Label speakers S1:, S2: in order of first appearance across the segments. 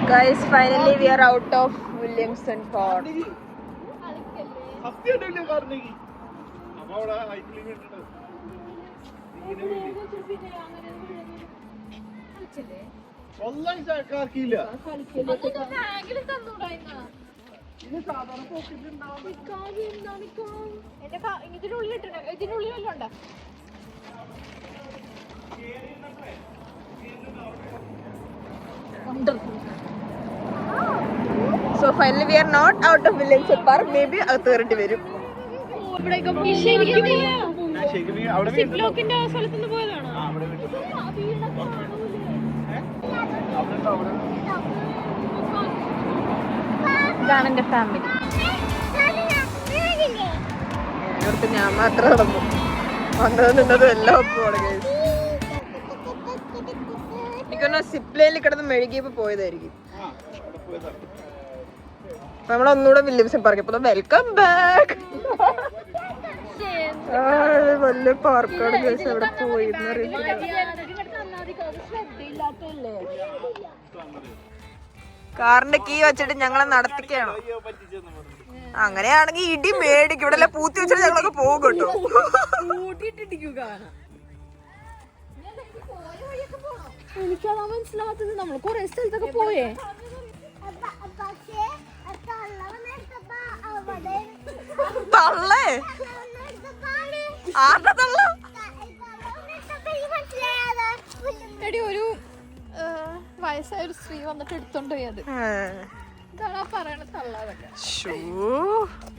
S1: Guys, finally we are out of Williamson Park. So finally we are not out of Williamson Park. Maybe അകത്ത് കയറേണ്ടി വരും. ഇതാണ് എന്റെ family. ഇവിടുത്തെ ഞാൻ മാത്രം നടന്നു വന്നത് നിന്നതും എല്ലാം ഒപ്പമാണ്. എനിക്കൊന്ന് സിപ്ലൈനിൽ കിടന്ന് മെഴുകിയപ്പോ പോയതായിരിക്കും. നമ്മളൊന്നുകൂടെ വില്യംസൺ പാർക്ക്. ഇപ്പൊ വെൽക്കം ബാക്ക്. വലിയ പാർക്കാണ്. എവിടെ പോയിന്ന് അറിയില്ല. കാറിന്റെ കീ വെച്ചിട്ട് ഞങ്ങളെ നടത്തിക്കാണോ? അങ്ങനെയാണെങ്കിൽ ഇടി മേടിക്കും. ഇവിടെ പൂത്തി വെച്ചിട്ട് ഞങ്ങളൊക്കെ പോകും കേട്ടോ.
S2: എനിക്കതാ മനസ്സിലാവാത്തത്. നമ്മൾ കൊറേ സ്ഥലത്തൊക്കെ പോയേ.
S1: തള്ളേ ആരുടെ തള്ള?
S2: എടി ഒരു വയസ്സായ ഒരു സ്ത്രീ വന്നിട്ട് എടുത്തോണ്ട് പോയി. അത് ഇതാണ് പറയണ തള്ളതൊക്കെ.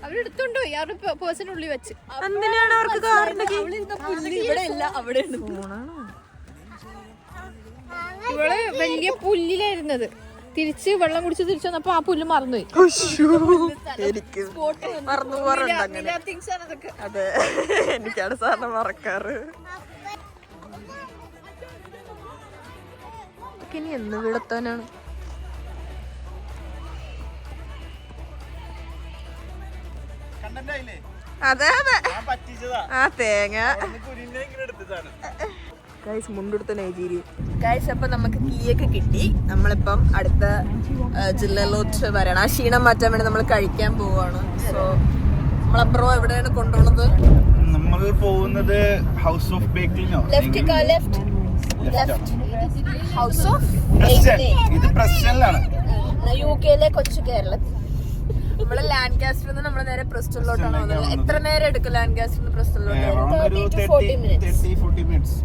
S2: അവരെടുത്തോണ്ട് പോയി. അവരുടെ പേഴ്സണുള്ളിൽ വെച്ച്.
S1: എന്തിനാണ് അവർക്ക് കാറിന്റെ
S2: ഇവിടെ അല്ല, അവിടെ ഇവള് വലിയ പുല്ലിലായിരുന്നത്. തിരിച്ച് വെള്ളം കുടിച്ച് തിരിച്ചു വന്നപ്പോ ആ പുല്ല് മറന്നുപോയി.
S1: എനിക്ക് മറന്നു പോകാറുണ്ട് അങ്ങനെ. അതെ, എനിക്കാണ് സാധനം മറക്കാറ്. ഇനി എന്ന് വിടത്താനാണ്? അതെ അതെ, ആ തേങ്ങ ഗൈസ് മുണ്ടെടുത്ത നൈജീരിയ. ഗൈസ് അപ്പൊ നമുക്ക് കീയൊക്കെ കിട്ടി. നമ്മളിപ്പം അടുത്ത ജില്ലയിലോട്ട് വരണം. ആ ക്ഷീണം മാറ്റാൻ വേണ്ടി നമ്മൾ കഴിക്കാൻ പോവാണ്. സോ നമ്മളപ്പുറം എവിടെയാണ് കൊണ്ടുപോകുന്നത്?
S3: നമ്മൾ പോകുന്നത് ഹൗസ് ഓഫ് ബേക്കിളിനോ?
S1: ഹൗസ് ഓഫ്
S3: ഇത് പ്രസ്റ്റനിലാണ്.
S1: യുകെയിലെ കൊച്ചു കേരളത്തിൽ. നമ്മള് ലാൻകാസ്റ്ററിൽ നിന്ന് നമ്മള് നേരെ പ്രസ്റ്റനിലോട്ടാണ് പോകുന്നത്. എത്ര നേരം എടുക്കും ലാൻകാസ്റ്ററിൽ നിന്ന് പ്രസ്റ്റനിലോട്ട്? 30 to 40 minutes.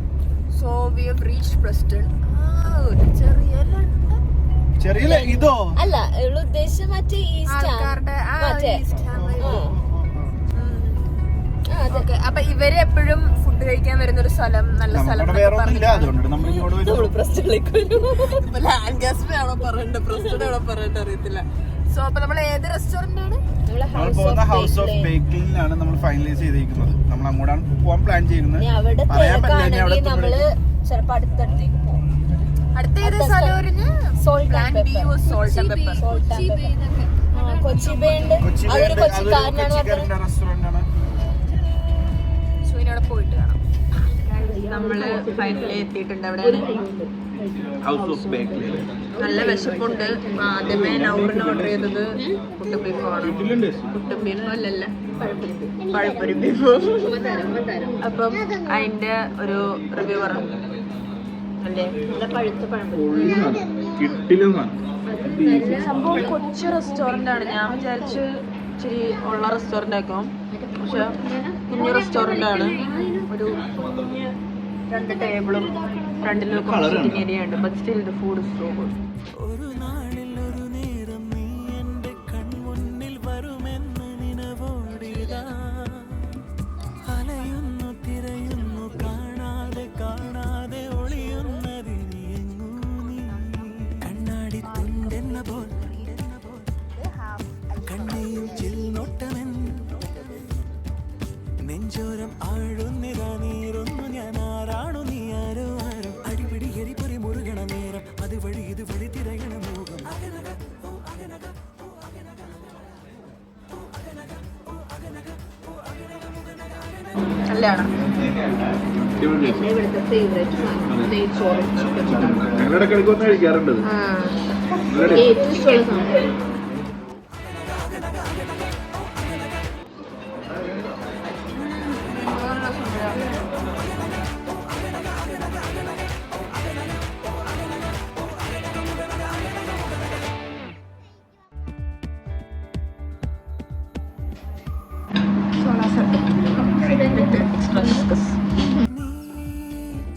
S1: So we have reached Preston. ഒരു ചെറിയ
S3: ഇതോ
S2: അല്ല ഉദ്ദേശം മറ്റേ ഈസ്റ്റ്.
S1: അപ്പൊ ഇവര് എപ്പോഴും ഫുഡ് കഴിക്കാൻ വരുന്ന ഒരു സ്ഥലം, നല്ല സ്ഥലം. ലാൻകാസ്റ്ററാണോ പറയണ്ട, പ്രസ്റ്റനാണോ പറയണ്ട അറിയത്തില്ല. സോ അപ്പൊ നമ്മൾ ഏത് റെസ്റ്റോറന്റ് ആണ്?
S3: ഹൗസ് ഓഫ് ബേക്കിളിനാണ് നമ്മൾ ഫൈനലൈസ് ചെയ്തിരിക്കുന്നത്. നമ്മൾ അങ്ങോട്ടാണ് പോകാൻ പ്ലാൻ ചെയ്യുന്നത്. പറയാൻ പറ്റില്ല.
S1: അടുത്ത ഏത് സ്ഥലം?
S2: കൊച്ചി ബേ ഉണ്ട്. അതൊരു കൊച്ചിക്കാരനാണ്.
S1: സൂര്യനോടെ പോയിട്ട് കാണാം. നമ്മള് ഫൈനലി എത്തിയിട്ടുണ്ട്. അവിടെ
S3: ഹൗസ് ഓഫ് ബേക്കിളി.
S1: നല്ല വിശപ്പുണ്ട്. ആദ്യമേ നൗറിന് ഓർഡർ ചെയ്തത് പുട്ടും ബീഫാണ്. പുട്ടും ബീഫും അല്ലല്ല, പഴപ്പൊരി ബീഫും. അപ്പം അതിന്റെ ഒരു റിവ്യൂ പറഞ്ഞു. അല്ലേ, പഴുത്ത പഴപ്പൊരി. സംഭവം കൊച്ചു റെസ്റ്റോറന്റ് ആണ്. ഞാൻ വിചാരിച്ചു ഇച്ചിരി ഉള്ള റെസ്റ്റോറന്റ് ആക്കും. പക്ഷെ കുഞ്ഞു റെസ്റ്റോറന്റ് ആണ്. ഒരു 2 ടേബിളും ഫ്രണ്ടിൽ കുറച്ച് സിറ്റിംഗ് ഏരിയ ഉണ്ട്. But still the food is so good.
S4: നെഞ്ചോരം ആഴുന്നിതാ നീരൊന്നു ഞാൻ ആരാണു നീ ആരോ ആരോ അടിപിടി എരിപൊരി മുറുകണ നേരം അതുവഴി ഇതുവഴി തിരയണ മോഹം.
S1: നല്ലതാണ്.
S3: ഞങ്ങളുടെ കളിക്കൊന്നും കഴിക്കാറുണ്ട്.
S1: ഏറ്റവും ഇഷ്ടമുള്ള സാധനം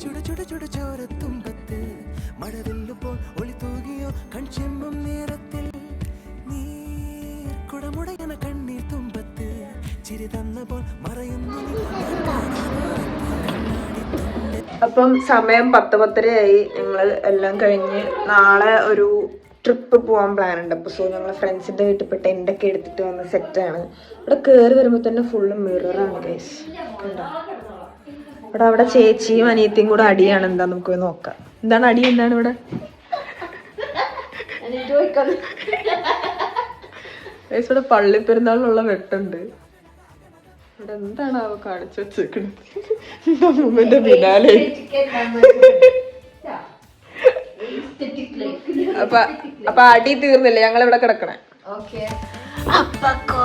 S4: ചുട ചുട ചുട ചോരത്തുമ്പത്ത് മഴവില്ലുപ്പോൾ ഒളി തൂകിയോ കൺചെമ്പും നേരത്തിൽ നീ കുടമുടയന കണ്ണീർ തുമ്പത്ത് ചിരി തന്നപ്പോൾ മറയുന്നു
S1: അപ്പം സമയം 10:10 ഞങ്ങൾ എല്ലാം കഴിഞ്ഞ് നാളെ ഒരു ട്രിപ്പ് പോകാൻ പ്ലാൻ ഉണ്ട്. അപ്പോൾ ഞങ്ങൾ ഫ്രണ്ട്സിൻ്റെ വീട്ടിൽ പോയി ടെൻ്റൊക്കെ എടുത്തിട്ട് വന്ന സെറ്റാണ്. ഇവിടെ കയറി വരുമ്പോൾ തന്നെ ഫുള്ള് മിററാണ് ഗൈസ്. അവിടെ ചേച്ചിയും അനിയത്തിയും കൂടെ അടിയാണ്. എന്താ നമുക്ക് പോയി നോക്കാം. എന്താണ് അടി? എന്താണ് ഇവിടെ ഗൈസ്? ഇവിടെ പള്ളിപ്പെരുന്നാളിലുള്ള വെട്ടുണ്ട്. ഇവിടെ എന്താണ് അവ കാണിച്ചു വെച്ചേക്കുന്നത്? പിന്നാലെ അപ്പൊ അടി തീർന്നില്ലേ? ഞങ്ങൾ ഇവിടെ കിടക്കണേ.
S2: ഓക്കെ
S1: അപ്പൊ